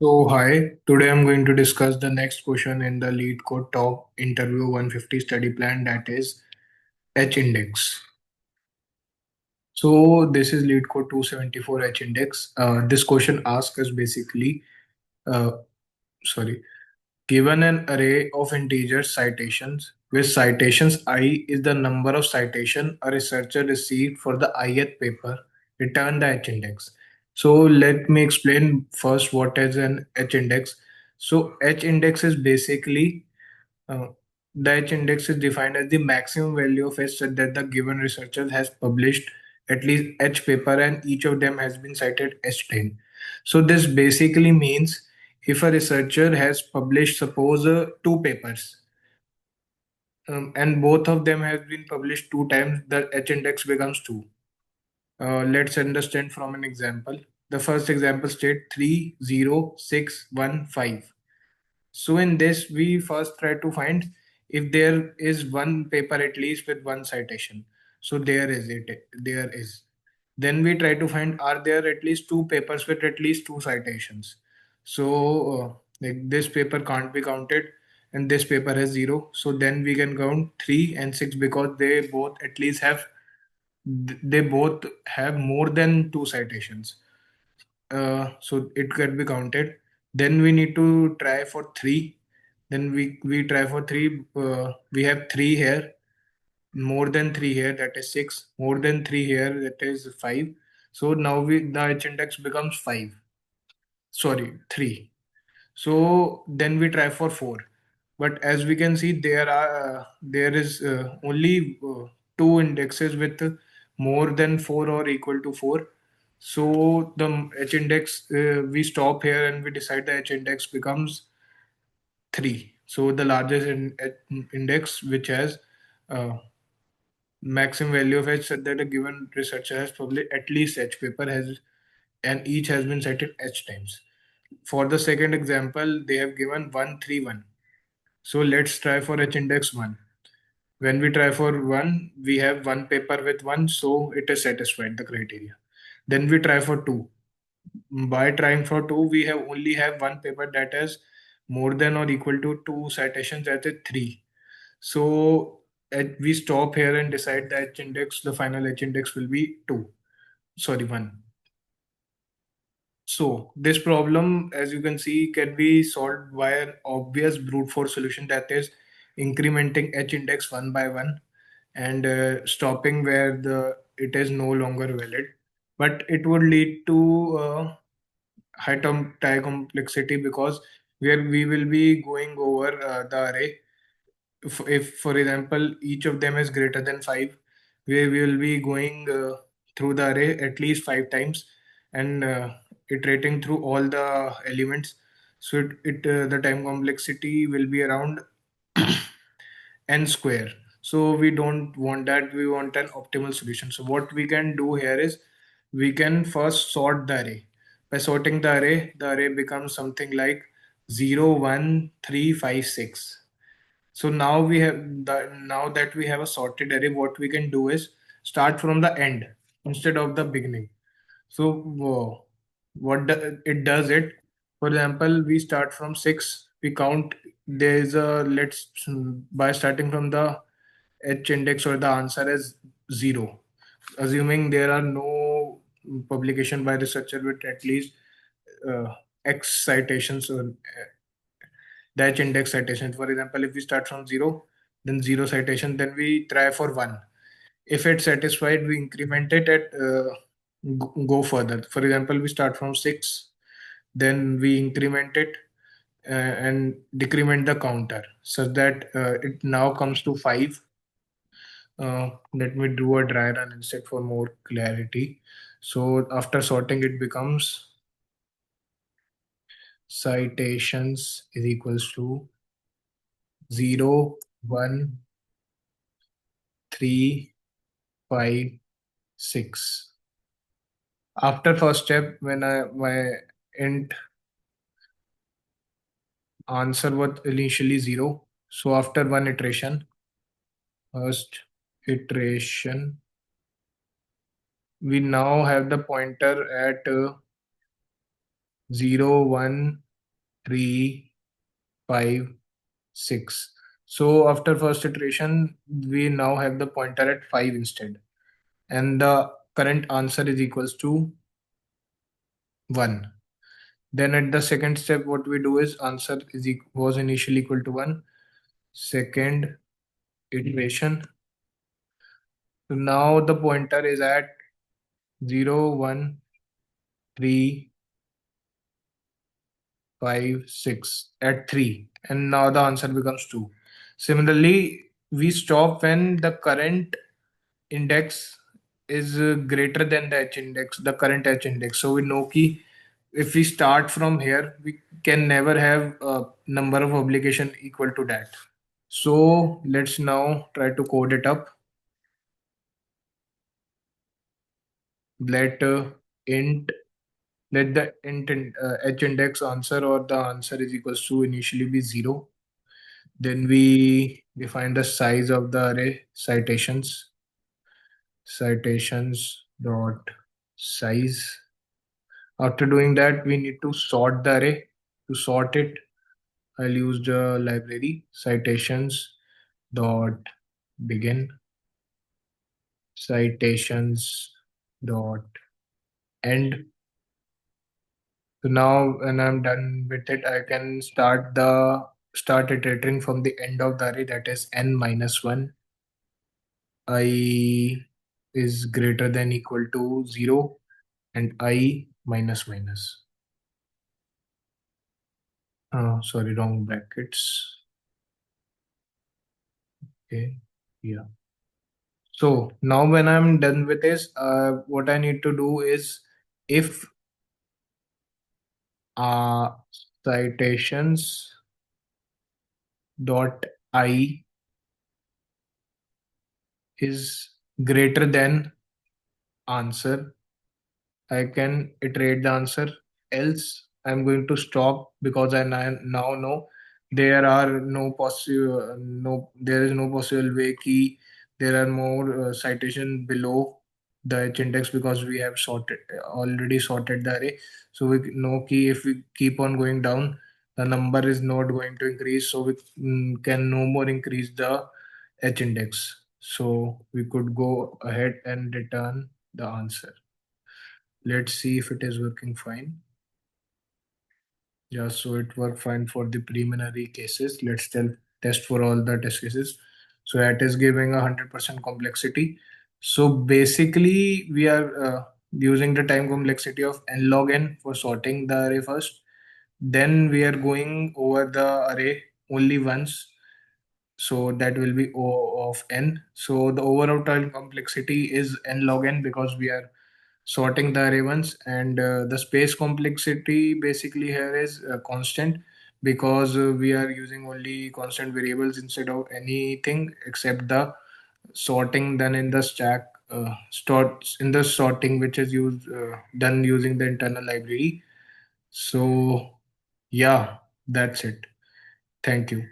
So, hi, today I'm going to discuss the next question in the Leetcode Top Interview 150 study plan, that is H index. So, this is Leetcode 274 H index. This question asks us basically, uh, sorry, given an array of integer citations, where citations I is the number of citation a researcher received for the ith paper, return the H index. So let me explain first what is an H index. So H index is basically uh, the H index is defined as the maximum value of H that the given researcher has published at least H paper and each of them has been cited H10. So this basically means if a researcher has published, suppose, two papers, and both of them have been published two times, the H index becomes two. Let's understand from an example. The first example state 30615. So in this, we first try to find if there is one paper at least with one citation. So there is it. There is. Then we try to find are there at least two papers with at least two citations. So like this paper can't be counted, and this paper has zero. So then we can count three and six because they both have more than two citations. So it can be counted. Then we need to try for three. Then we try for three. We have three here, more than three here, that is six. More than three here, that is five. So now the H index becomes five. Sorry, three. So then we try for four. But as we can see, there is only two indexes with more than four or equal to four. So the H index, we stop here and we decide the H index becomes three. So the largest index which has uh, maximum value of H that a given researcher has published at least H paper has, and each has been cited H times. For the second example, they have given 131. So let's try for H index 1. When we try for 1, we have one paper with 1, so it is satisfied the criteria. Then we try for 2. By trying for 2, we have only have one paper that has more than or equal to 2 citations, that is 3. So we stop here and decide the H index, the final H index will be 2. Sorry, 1. So this problem, as you can see, can be solved by an obvious brute force solution, that is incrementing H index one by one and stopping where the it is no longer valid. But it would lead to high term tie complexity because where we will be going over the array. If, for example, each of them is greater than 5, we will be going through the array at least 5 times and iterating through all the elements. So the time complexity will be around n square. So we don't want that. We want an optimal solution. So what we can do here is we can first sort the array. By sorting the array becomes something like 0, 1, 3, 5, 6. So now that we have a sorted array, what we can do is start from the end instead of the beginning. So it does it. For example, we start from 6. We count. There is a let's by starting from the H index or the answer is 0, assuming there are no publication by researcher with at least uh, X citations or Dutch index citation. For example, if we start from 0, then 0 citation, then we try for 1. If it's satisfied, we increment it at go further. For example, we start from 6, then we increment it and decrement the counter such that it now comes to 5. Let me do a dry run instead for more clarity. So after sorting, it becomes citations is equals to 0, 1, 3, 5, 6. After first step, when my int answer was initially 0, so after one iteration, first iteration, we now have the pointer at 0, 1. 3, 5, 6. So after first iteration, we now have the pointer at 5 instead. And the current answer is equals to 1. Then at the second step, what we do is answer was initially equal to 1. Second iteration. So now the pointer is at 0, 1, 3, 5, 6 at 3. And now the answer becomes 2. Similarly, we stop when the current index is greater than the h index, the current h index. So we know ki if we start from here, we can never have a number of obligation equal to that. So let's now try to code it up. Let int let the h index answer or the answer is equals to initially be 0. Then we define the size of the array citations dot size. After doing that, we need to sort the array. To sort it, I'll use the library citations dot begin citations dot end. So now when I'm done with it, I can start iterating from the end of the array, that is n minus 1. I is greater than equal to 0 and I minus minus. Sorry, wrong brackets. Okay, yeah. So now when I'm done with this, what I need to do is if uh, citations dot I is greater than answer, I can iterate the answer. Else, I'm going to stop because I now know there is no possible way key there are more citation below the h index because we have already sorted the array. So we know key if we keep on going down, the number is not going to increase. So we can no more increase the h index. So we could go ahead and return the answer. Let's see if it is working fine. Yeah, so it worked fine for the preliminary cases. Let's test for all the test cases. So that is giving 100% complexity. So basically, we are using the time complexity of n log n for sorting the array first. Then we are going over the array only once. So that will be O of n. So the overall time complexity is n log n because we are sorting the array once, and the space complexity basically here is constant because we are using only constant variables instead of anything except the sorting done in the stack starts in the sorting which is used done using the internal library. So yeah, that's it. Thank you.